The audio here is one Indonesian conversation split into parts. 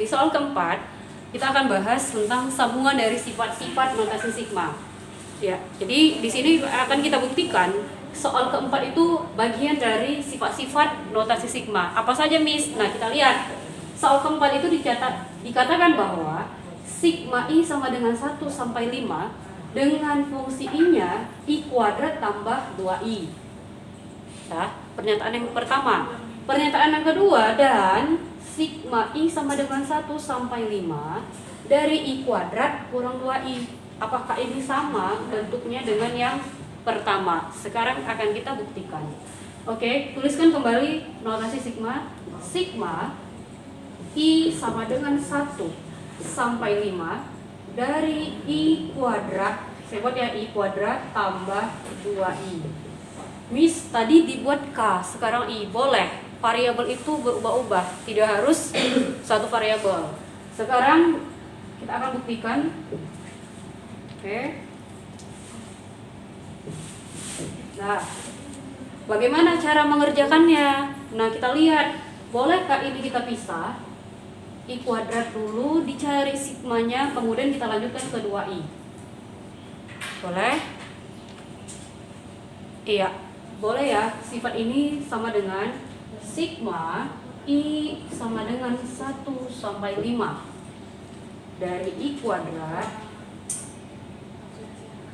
soal keempat kita akan bahas tentang sambungan dari sifat-sifat notasi sigma. Ya, jadi di sini akan kita buktikan soal keempat itu bagian dari sifat-sifat notasi sigma. Apa saja, Miss? Nah, kita lihat. Soal keempat itu dikatakan bahwa sigma I sama dengan 1 sampai 5 dengan fungsi I-nya I kuadrat tambah 2I. Nah, pernyataan yang pertama. Pernyataan yang kedua, dan sigma I sama dengan 1 sampai 5 dari I kuadrat kurang 2I. Apakah ini sama bentuknya dengan yang pertama? Sekarang akan kita buktikan. Oke, tuliskan kembali notasi sigma. Sigma I sama dengan 1 sampai 5 dari I kuadrat, saya buat ya, I kuadrat tambah 2I. Miss, tadi dibuat K, sekarang I. Boleh, variabel itu berubah-ubah, tidak harus satu variabel. Sekarang kita akan buktikan. Oke. Nah, bagaimana cara mengerjakannya? Nah, kita lihat, bolehkah ini kita pisah? I kuadrat dulu, dicari sigmanya, kemudian kita lanjutkan ke 2I. Boleh? Iya, boleh ya. Sifat ini sama dengan sigma I sama dengan 1 sampai 5 dari I kuadrat.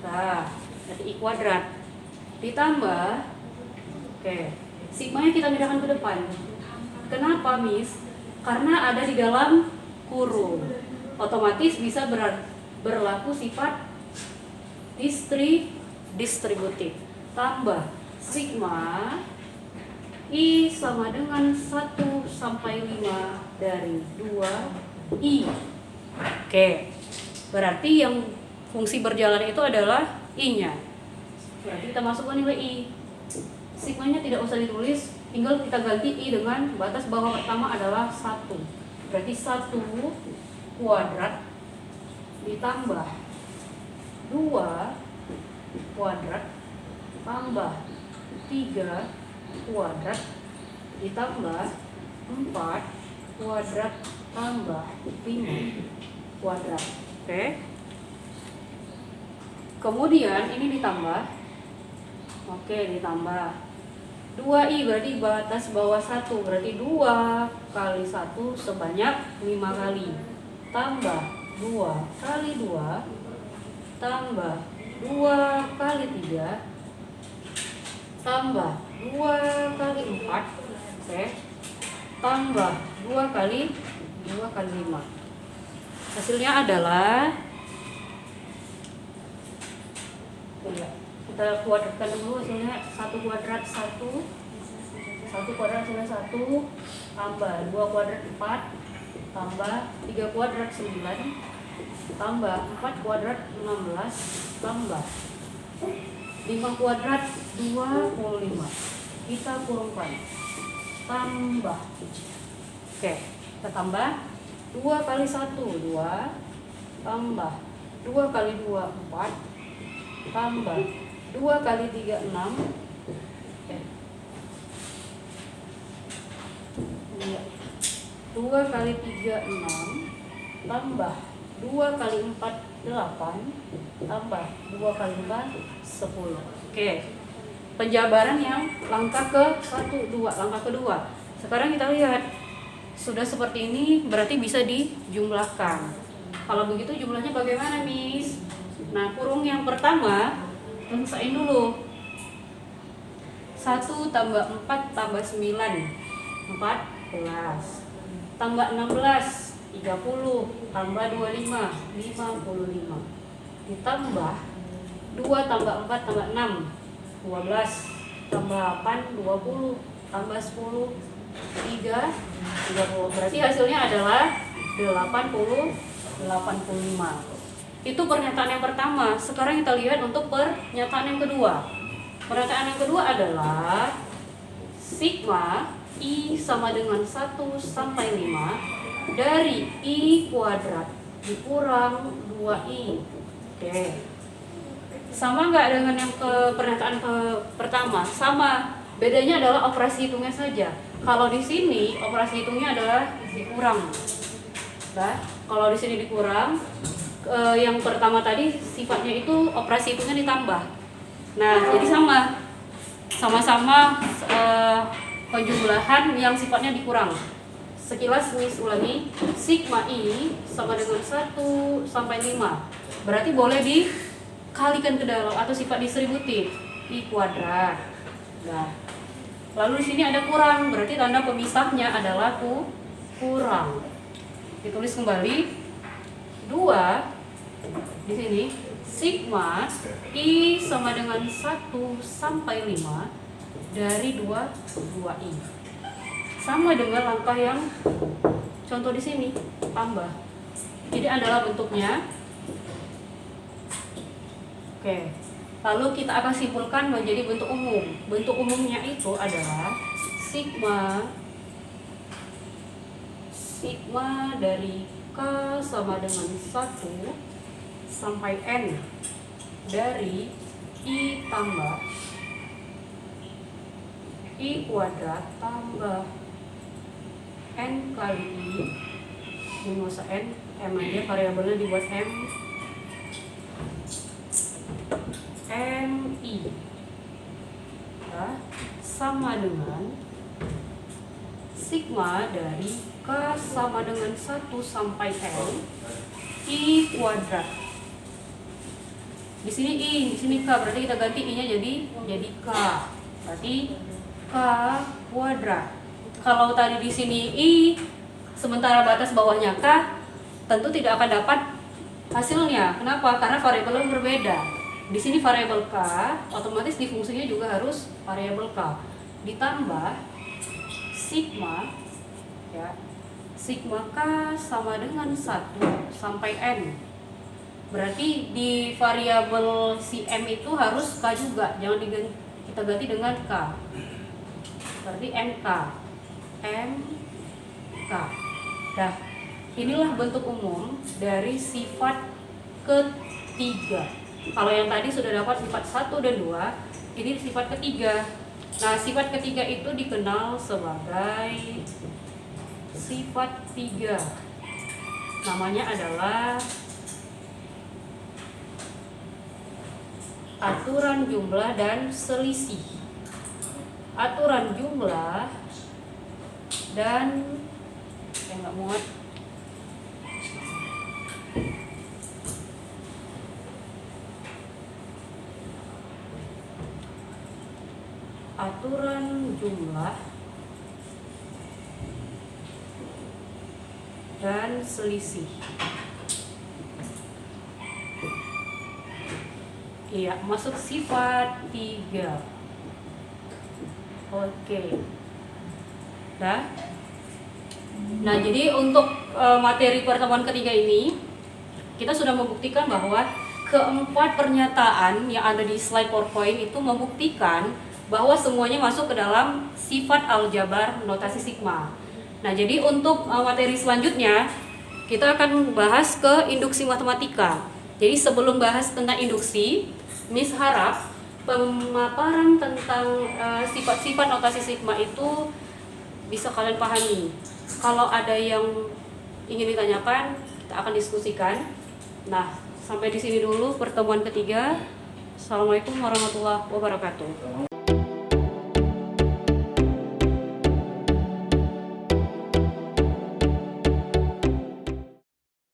Nah, dari I kuadrat ditambah, oke, sigmanya kita pindahkan ke depan. Kenapa, Miss? Karena ada di dalam kurung, otomatis bisa berlaku sifat distributif. Tambah sigma I sama dengan 1 sampai 5 dari 2I. Oke, berarti yang fungsi berjalan itu adalah I-nya. Berarti kita masukkan nilai I. Sigmanya tidak usah ditulis, tinggal kita ganti I dengan batas bawah pertama adalah 1. Berarti 1 kuadrat ditambah 2 kuadrat tambah 3 kuadrat ditambah 4 kuadrat tambah 5 kuadrat. Oke. Kemudian ini ditambah. Oke, ditambah 2I berarti batas bawah 1, berarti 2 kali 1 sebanyak 5 kali. Tambah 2 kali 2 tambah 2 kali 3 tambah 2 kali 4, oke, tambah 2 kali 5. Hasilnya adalah, kita kuadratkan dulu hasilnya. 1 kuadrat 1 kuadrat hasilnya 1 tambah 2 kuadrat 4 tambah 3 kuadrat 9 tambah 4 kuadrat 16 tambah 5 kuadrat 25. Kita kurungkan, tambah, oke, kita tambah 2 kali 1 2 tambah 2 kali 2 4 tambah 2 kali 3 6. Oke. 2 kali 3 6 tambah 2 kali 4 8 tambah 2 kali 4 10. Oke. Penjabaran yang langkah langkah kedua. Sekarang kita lihat. Sudah seperti ini berarti bisa dijumlahkan. Kalau begitu jumlahnya bagaimana, Miss? Nah, kurung yang pertama selesaiin dulu. 1 tambah 4 tambah 9 14 tambah 16 30 tambah 25 55 ditambah 2 tambah 4 tambah 6 12 tambah 8 20 tambah 10 3 30. Berarti hasilnya adalah 85. Itu pernyataan yang pertama. Sekarang kita lihat untuk pernyataan yang kedua. Pernyataan yang kedua adalah sigma I sama dengan 1 sampai 5 dari I kuadrat dikurang 2I. Oke. Sama nggak dengan yang pernyataan pertama? Sama. Bedanya adalah operasi hitungnya saja. Kalau di sini operasi hitungnya adalah dikurang. Nah, kalau di sini dikurang, yang pertama tadi sifatnya itu operasi hitungnya ditambah. Nah, jadi sama-sama penjumlahan yang sifatnya dikurang. Sekilas Miss ulangi, sigma I sama dengan 1 sampai 5. Berarti boleh dikalikan ke dalam atau sifat distributif, I kuadrat. Nah, lalu di sini ada kurang, berarti tanda pemisahnya adalah kurang. Ditulis kembali 2 di sini sigma I sama dengan 1 sampai 5 dari 2I. Sama dengan langkah yang contoh di sini, tambah. Jadi adalah bentuknya. Oke. Lalu kita akan simpulkan menjadi bentuk umum. Bentuk umumnya itu adalah sigma dari K sama dengan 1 sampai N dari I tambah I kuadrat tambah N kali I. Ini nggak usah N aja, variabelnya dibuat MI ya, sama dengan sigma dari K sama dengan 1 sampai N I kuadrat. Di sini I, di sini K, berarti kita ganti I-nya jadi K. Berarti K kuadrat. Kalau tadi di sini I, sementara batas bawahnya K, tentu tidak akan dapat hasilnya. Kenapa? Karena variabelnya berbeda. Di sini variabel K, otomatis di fungsinya juga harus variabel K. Ditambah sigma, ya, sigma K sama dengan 1 sampai N. Berarti di variabel si M itu harus K juga, jangan kita ganti dengan K. Berarti MK. Nah, inilah bentuk umum dari sifat ketiga. Kalau yang tadi sudah dapat sifat 1 dan 2, ini sifat ketiga. Nah, sifat ketiga itu dikenal sebagai sifat 3. Namanya adalah aturan jumlah dan selisih. Aturan jumlah dan nggak muat. Aturan jumlah dan selisih. Iya, masuk sifat 3. Oke. Nah, jadi untuk materi pertemuan ketiga ini kita sudah membuktikan bahwa keempat pernyataan yang ada di slide PowerPoint itu membuktikan bahwa semuanya masuk ke dalam sifat aljabar notasi sigma. Nah, jadi untuk materi selanjutnya kita akan bahas ke induksi matematika. Jadi sebelum bahas tentang induksi, Miss harap pemaparan tentang sifat-sifat notasi sigma itu bisa kalian pahami. Kalau ada yang ingin ditanyakan, kita akan diskusikan. Nah, sampai di sini dulu pertemuan ketiga. Assalamualaikum warahmatullahi wabarakatuh.